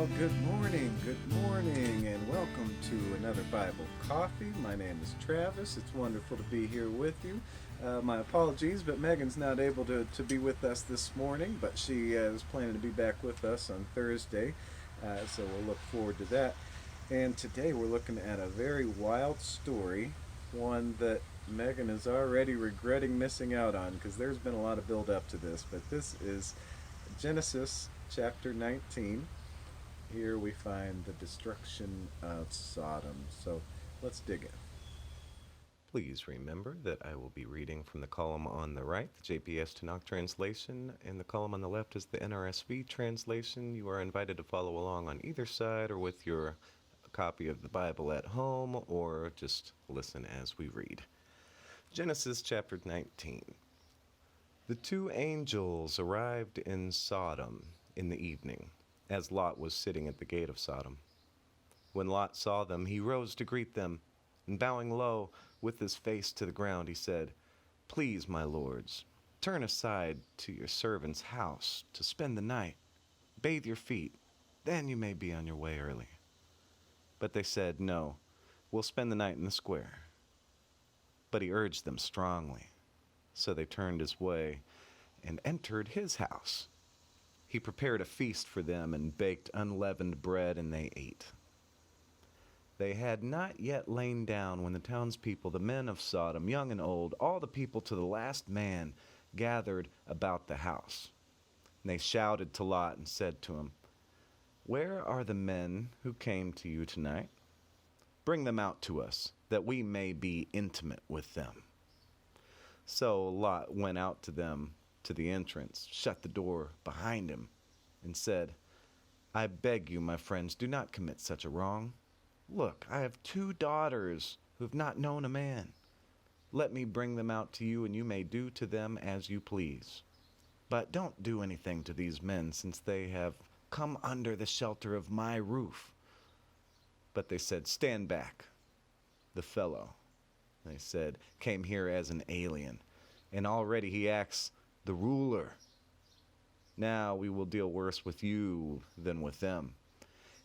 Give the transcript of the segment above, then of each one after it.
Well, good morning, and welcome to another Bible Coffee. My name is Travis. It's wonderful to be here with you. My apologies, but Megan's not able to be with us this morning, but she is planning to be back with us on Thursday, so we'll look forward to that. And today we're looking at a very wild story, one that Megan is already regretting missing out on because there's been a lot of build up to this, but this is Genesis chapter 19. Here we find the destruction of Sodom. So let's dig in. Please remember that I will be reading from the column on the right, the JPS Tanakh translation, and the column on the left is the NRSV translation. You are invited to follow along on either side or with your copy of the Bible at home, or just listen as we read. Genesis chapter 19. The two angels arrived in Sodom in the evening, as Lot was sitting at the gate of Sodom. When Lot saw them, he rose to greet them, and bowing low with his face to the ground, he said, "Please, my lords, turn aside to your servant's house to spend the night. Bathe your feet, then you may be on your way early." But they said, "No, we'll spend the night in the square." But he urged them strongly, so they turned his way and entered his house. He prepared a feast for them and baked unleavened bread, and they ate. They had not yet lain down when the townspeople, the men of Sodom, young and old, all the people to the last man, gathered about the house. And they shouted to Lot and said to him, "Where are the men who came to you tonight? Bring them out to us, that we may be intimate with them." So Lot went out to them to the entrance, shut the door behind him, and said, "I beg you, my friends, do not commit such a wrong. Look, I have 2 daughters who have not known a man. Let me bring them out to you, and you may do to them as you please. But don't do anything to these men, since they have come under the shelter of my roof." But they said, "Stand back. The fellow," they said, "came here as an alien, and already he acts the ruler. Now we will deal worse with you than with them."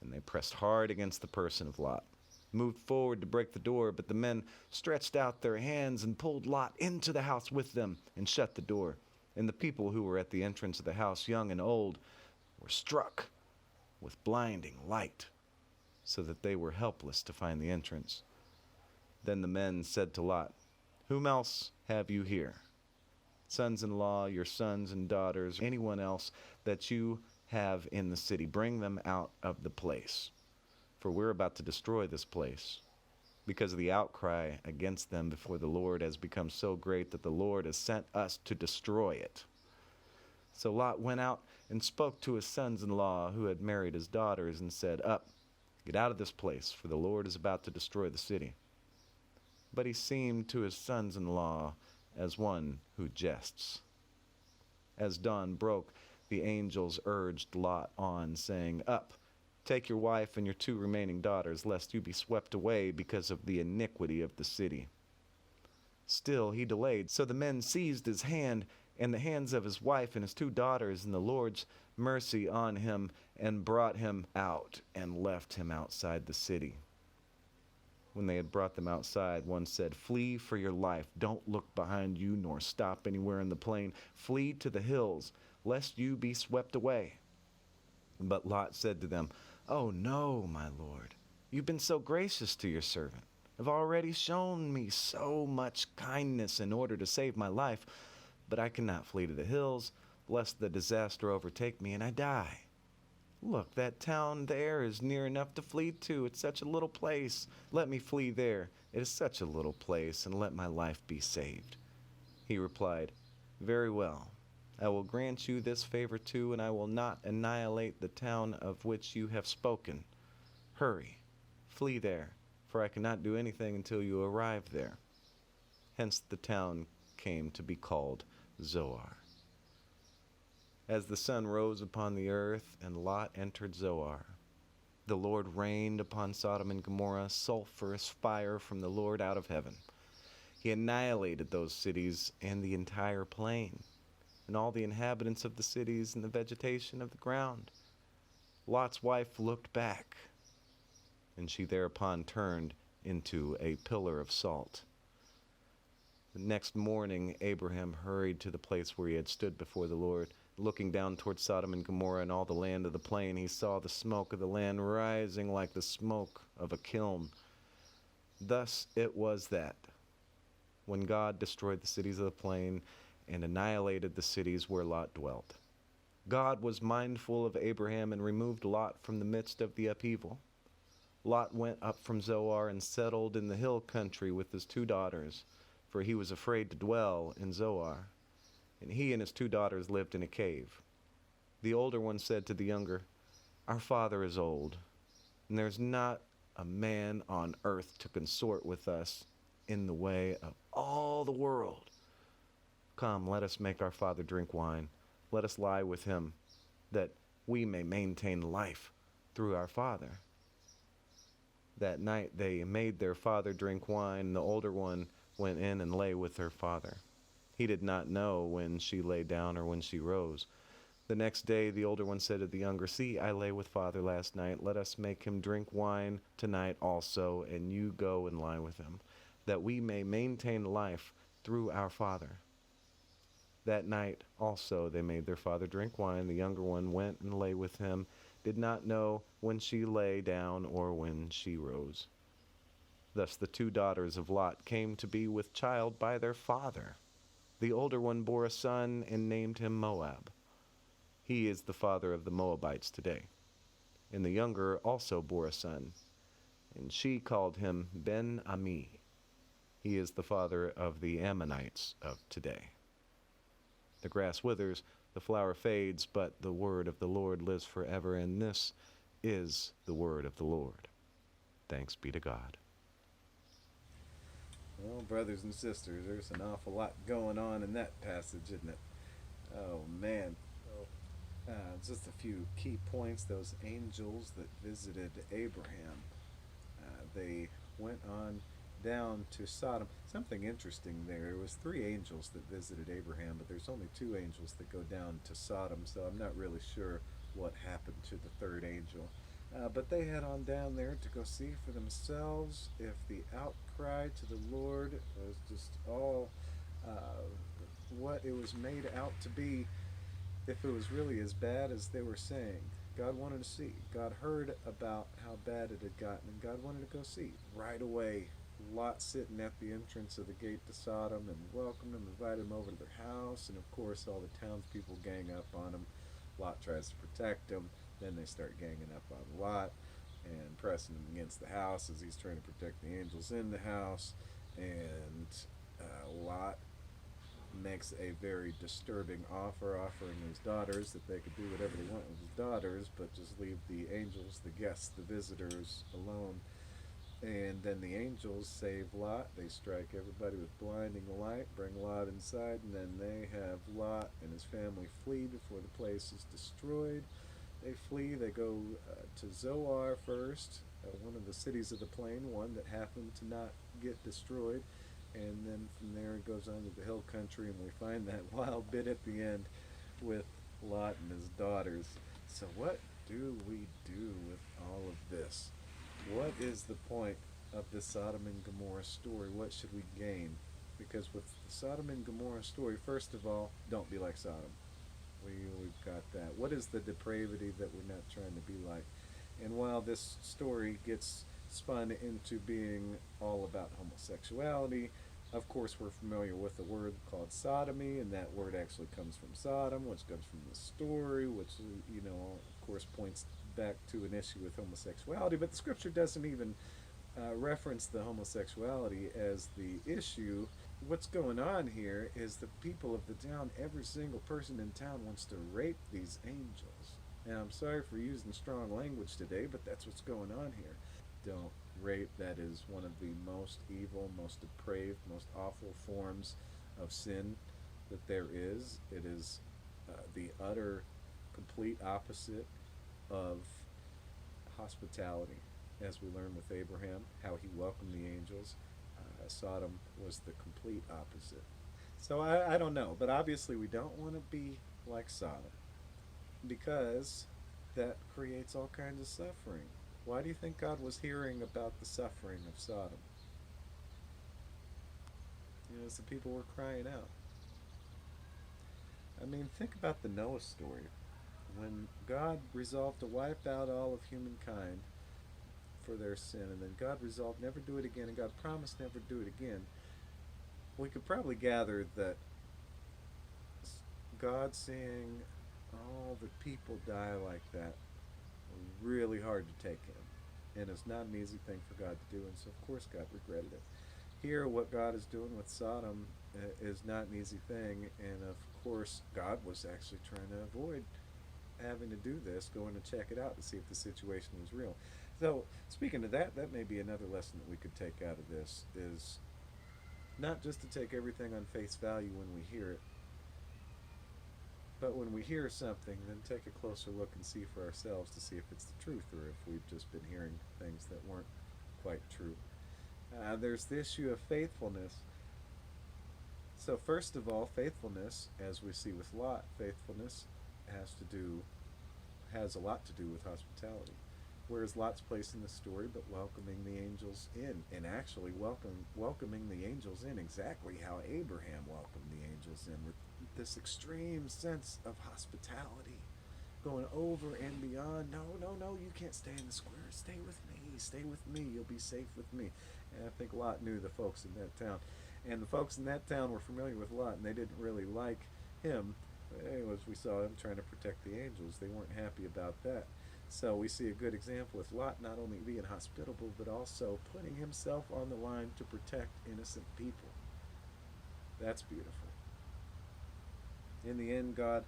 And they pressed hard against the person of Lot, moved forward to break the door, but the men stretched out their hands and pulled Lot into the house with them and shut the door. And the people who were at the entrance of the house, young and old, were struck with blinding light, so that they were helpless to find the entrance. Then the men said to Lot, "Whom else have you here? Sons-in-law, your sons and daughters, anyone else that you have in the city, bring them out of the place. For we're about to destroy this place, because the outcry against them before the Lord has become so great that the Lord has sent us to destroy it." So Lot went out and spoke to his sons-in-law who had married his daughters and said, "Up, get out of this place, for the Lord is about to destroy the city." But he seemed to his sons-in-law as one who jests. As dawn broke, the angels urged Lot on, saying, "Up, take your wife and your 2 remaining daughters, lest you be swept away because of the iniquity of the city." Still he delayed, so the men seized his hand and the hands of his wife and his 2 daughters in the Lord's mercy on him, and brought him out and left him outside the city. When they had brought them outside, one said, "Flee for your life. Don't look behind you nor stop anywhere in the plain. Flee to the hills, lest you be swept away." But Lot said to them, "Oh no, my lord. You've been so gracious to your servant, have already shown me so much kindness in order to save my life. But I cannot flee to the hills, lest the disaster overtake me and I die. Look, that town there is near enough to flee to. It's such a little place. Let me flee there. It is such a little place, and let my life be saved." He replied, "Very well. I will grant you this favor too, and I will not annihilate the town of which you have spoken. Hurry, flee there, for I cannot do anything until you arrive there." Hence the town came to be called Zoar. As the sun rose upon the earth and Lot entered Zoar, the Lord rained upon Sodom and Gomorrah sulfurous fire from the Lord out of heaven. He annihilated those cities and the entire plain, and all the inhabitants of the cities and the vegetation of the ground. Lot's wife looked back, and she thereupon turned into a pillar of salt. The next morning, Abraham hurried to the place where he had stood before the Lord. Looking down toward Sodom and Gomorrah and all the land of the plain, he saw the smoke of the land rising like the smoke of a kiln. Thus it was that, when God destroyed the cities of the plain and annihilated the cities where Lot dwelt, God was mindful of Abraham and removed Lot from the midst of the upheaval. Lot went up from Zoar and settled in the hill country with his 2 daughters, for he was afraid to dwell in Zoar. And he and his 2 daughters lived in a cave. The older one said to the younger, "Our father is old, and there's not a man on earth to consort with us in the way of all the world. Come, let us make our father drink wine. Let us lie with him, that we may maintain life through our father." That night they made their father drink wine, and the older one went in and lay with her father. He did not know when she lay down or when she rose. The next day the older one said to the younger, "See, I lay with father last night. Let us make him drink wine tonight also, and you go and lie with him, that we may maintain life through our father." That night also they made their father drink wine. The younger one went and lay with him, did not know when she lay down or when she rose. Thus the 2 daughters of Lot came to be with child by their father. The older one bore a son and named him Moab. He is the father of the Moabites today. And the younger also bore a son, and she called him Ben-Ami. He is the father of the Ammonites of today. The grass withers, the flower fades, but the word of the Lord lives forever, and this is the word of the Lord. Thanks be to God. Well, brothers and sisters, there's an awful lot going on in that passage, isn't it? Oh, man. Just a few key points. Those angels that visited Abraham, they went on down to Sodom. Something interesting there. There was 3 angels that visited Abraham, but there's only 2 angels that go down to Sodom, so I'm not really sure what happened to the 3rd angel. But they head on down there to go see for themselves if the outcry to the Lord was just all what it was made out to be, if it was really as bad as they were saying. God wanted to see. God heard about how bad it had gotten, and God wanted to go see. Right away, Lot sitting at the entrance of the gate to Sodom and welcomed him, invited him over to their house, and of course all the townspeople gang up on him. Lot tries to protect him. Then they start ganging up on Lot and pressing him against the house as he's trying to protect the angels in the house. And Lot makes a very disturbing offer, offering his daughters that they could do whatever they want with his daughters, but just leave the angels, the guests, the visitors alone. And then the angels save Lot. They strike everybody with blinding light, bring Lot inside, and then they have Lot and his family flee before the place is destroyed. They flee. They go to Zoar first, one of the cities of the plain, one that happened to not get destroyed. And then from there it goes on to the hill country, and we find that wild bit at the end with Lot and his daughters. So what do we do with all of this? What is the point of the Sodom and Gomorrah story? What should we gain? Because with the Sodom and Gomorrah story, first of all, don't be like Sodom. We've got that. What is the depravity that we're not trying to be like? And while this story gets spun into being all about homosexuality, of course we're familiar with a word called sodomy, and that word actually comes from Sodom, which comes from the story, which, of course points back to an issue with homosexuality. But the scripture doesn't even reference the homosexuality as the issue. What's going on here is the people of the town, every single person in town wants to rape these angels. And I'm sorry for using strong language today, but that's what's going on here. Don't rape. That is one of the most evil, most depraved, most awful forms of sin that there is. It is the utter, complete opposite of hospitality, as we learn with Abraham, how he welcomed the angels. Sodom was the complete opposite. So I don't know, but obviously we don't want to be like Sodom, because that creates all kinds of suffering. Why do you think God was hearing about the suffering of Sodom? You know, as the people were crying out. I mean, think about the Noah story. When God resolved to wipe out all of humankind for their sin, and then God resolved never do it again, and God promised never do it again, we could probably gather that God seeing all the people die like that was really hard to take in. And it's not an easy thing for God to do, and so of course God regretted it. Here, what God is doing with Sodom is not an easy thing, and of course God was actually trying to avoid having to do this, going to check it out to see if the situation was real. So, speaking of that, that may be another lesson that we could take out of this, is not just to take everything on face value when we hear it, but when we hear something, then take a closer look and see for ourselves to see if it's the truth or if we've just been hearing things that weren't quite true. There's the issue of faithfulness. So first of all, faithfulness, as we see with Lot, faithfulness has a lot to do with hospitality. Whereas Lot's place in the story, but welcoming the angels in, and actually welcoming the angels in exactly how Abraham welcomed the angels in, with this extreme sense of hospitality, going over and beyond. No, no, no, you can't stay in the square. Stay with me. You'll be safe with me. And I think Lot knew the folks in that town, and the folks in that town were familiar with Lot, and they didn't really like him. Anyways, we saw him trying to protect the angels. They weren't happy about that. So we see a good example with Lot not only being hospitable, but also putting himself on the line to protect innocent people. That's beautiful. In the end, God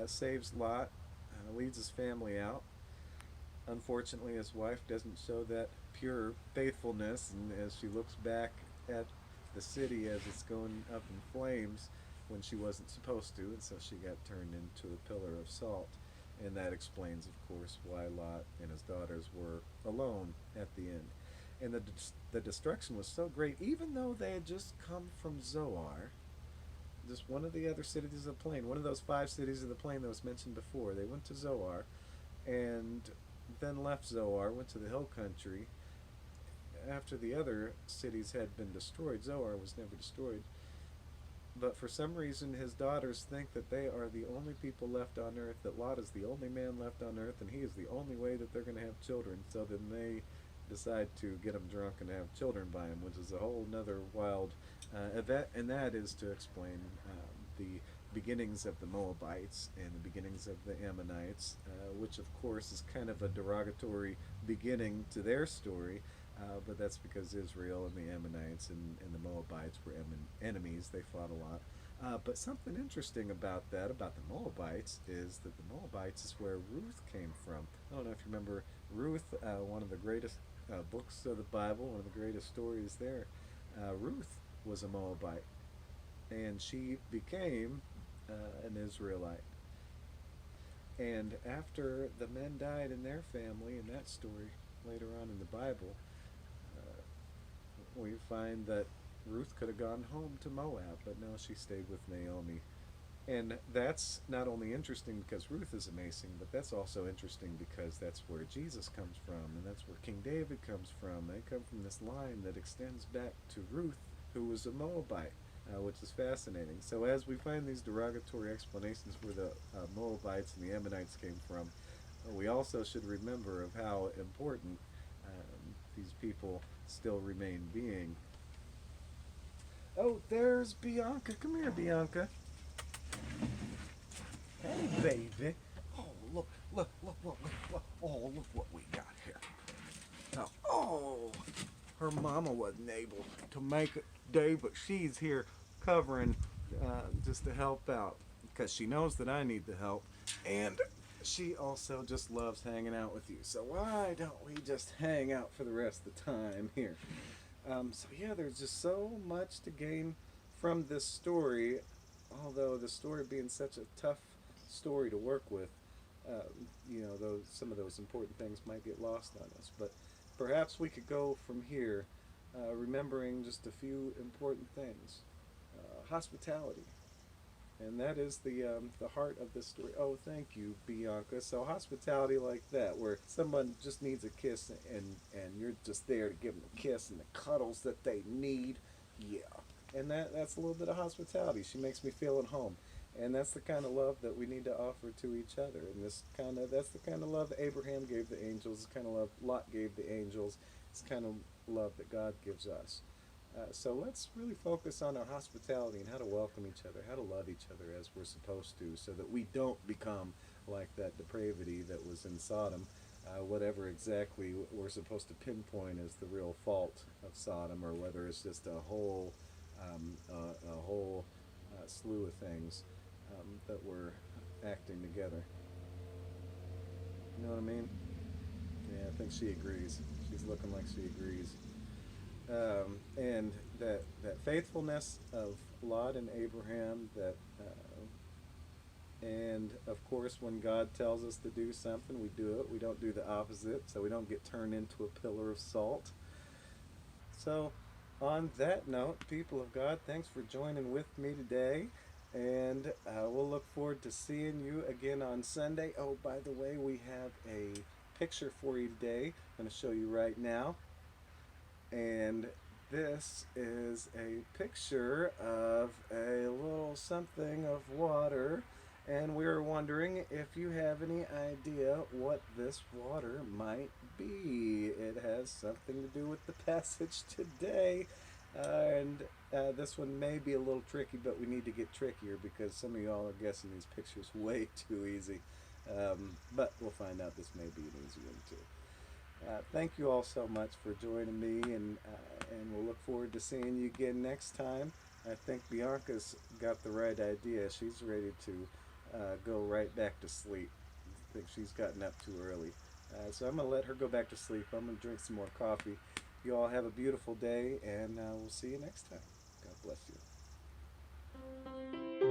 saves Lot, leads his family out. Unfortunately, his wife doesn't show that pure faithfulness, and as she looks back at the city as it's going up in flames when she wasn't supposed to, and so she got turned into a pillar of salt. And that explains, of course, why Lot and his daughters were alone at the end. And the destruction was so great, even though they had just come from Zoar, just one of the other cities of the plain, one of those 5 cities of the plain that was mentioned before. They went to Zoar, and then left Zoar, went to the hill country. After the other cities had been destroyed, Zoar was never destroyed. But for some reason, his daughters think that they are the only people left on earth, that Lot is the only man left on earth, and he is the only way that they're going to have children. So then they decide to get him drunk and have children by him, which is a whole nother wild event, and that is to explain the beginnings of the Moabites and the beginnings of the Ammonites, which of course is kind of a derogatory beginning to their story. But that's because Israel and the Ammonites and the Moabites were enemies. They fought a lot. But something interesting about that, about the Moabites, is that the Moabites is where Ruth came from. I don't know if you remember Ruth, one of the greatest books of the Bible, one of the greatest stories there. Ruth was a Moabite, and she became an Israelite. And after the men died in their family, in that story later on in the Bible, we find that Ruth could have gone home to Moab, but no, she stayed with Naomi. And that's not only interesting because Ruth is amazing, but that's also interesting because that's where Jesus comes from, and that's where King David comes from. They come from this line that extends back to Ruth, who was a Moabite, which is fascinating. So as we find these derogatory explanations where the Moabites and the Ammonites came from, we also should remember of how important these people still remain being. Oh, there's Bianca. Come here, Bianca. Hey, baby. Oh, look. Oh, look what we got here. Oh, her mama wasn't able to make it today, but she's here covering just to help out because she knows that I need the help. And she also just loves hanging out with you. So why don't we just hang out for the rest of the time here? So yeah, there's just so much to gain from this story, although the story being such a tough story to work with, some of those important things might get lost on us. But perhaps we could go from here, remembering just a few important things. Hospitality. And that is the heart of the story. Oh, thank you, Bianca. So hospitality like that, where someone just needs a kiss, and you're just there to give them a kiss and the cuddles that they need. Yeah, and that's a little bit of hospitality. She makes me feel at home, and that's the kind of love that we need to offer to each other. And that's the kind of love Abraham gave the angels. The kind of love Lot gave the angels. It's the kind of love that God gives us. So let's really focus on our hospitality and how to welcome each other, how to love each other as we're supposed to, so that we don't become like that depravity that was in Sodom, whatever exactly we're supposed to pinpoint as the real fault of Sodom, or whether it's just a whole slew of things that were acting together. You know what I mean? Yeah, I think she agrees. She's looking like she agrees. And that faithfulness of Lot and Abraham, and of course, when God tells us to do something, we do it. We don't do the opposite, so we don't get turned into a pillar of salt. So, on that note, people of God, thanks for joining with me today. And we'll look forward to seeing you again on Sunday. Oh, by the way, we have a picture for you today. I'm going to show you right now. And this is a picture of a little something of water, and we were wondering if you have any idea what this water might be. It has something to do with the passage today, and this one may be a little tricky, but we need to get trickier because some of y'all are guessing these pictures way too easy. But we'll find out this may be an easy one too. Thank you all so much for joining me, and we'll look forward to seeing you again next time. I think Bianca's got the right idea. She's ready to go right back to sleep. I think she's gotten up too early. So I'm going to let her go back to sleep. I'm going to drink some more coffee. You all have a beautiful day, and we'll see you next time. God bless you.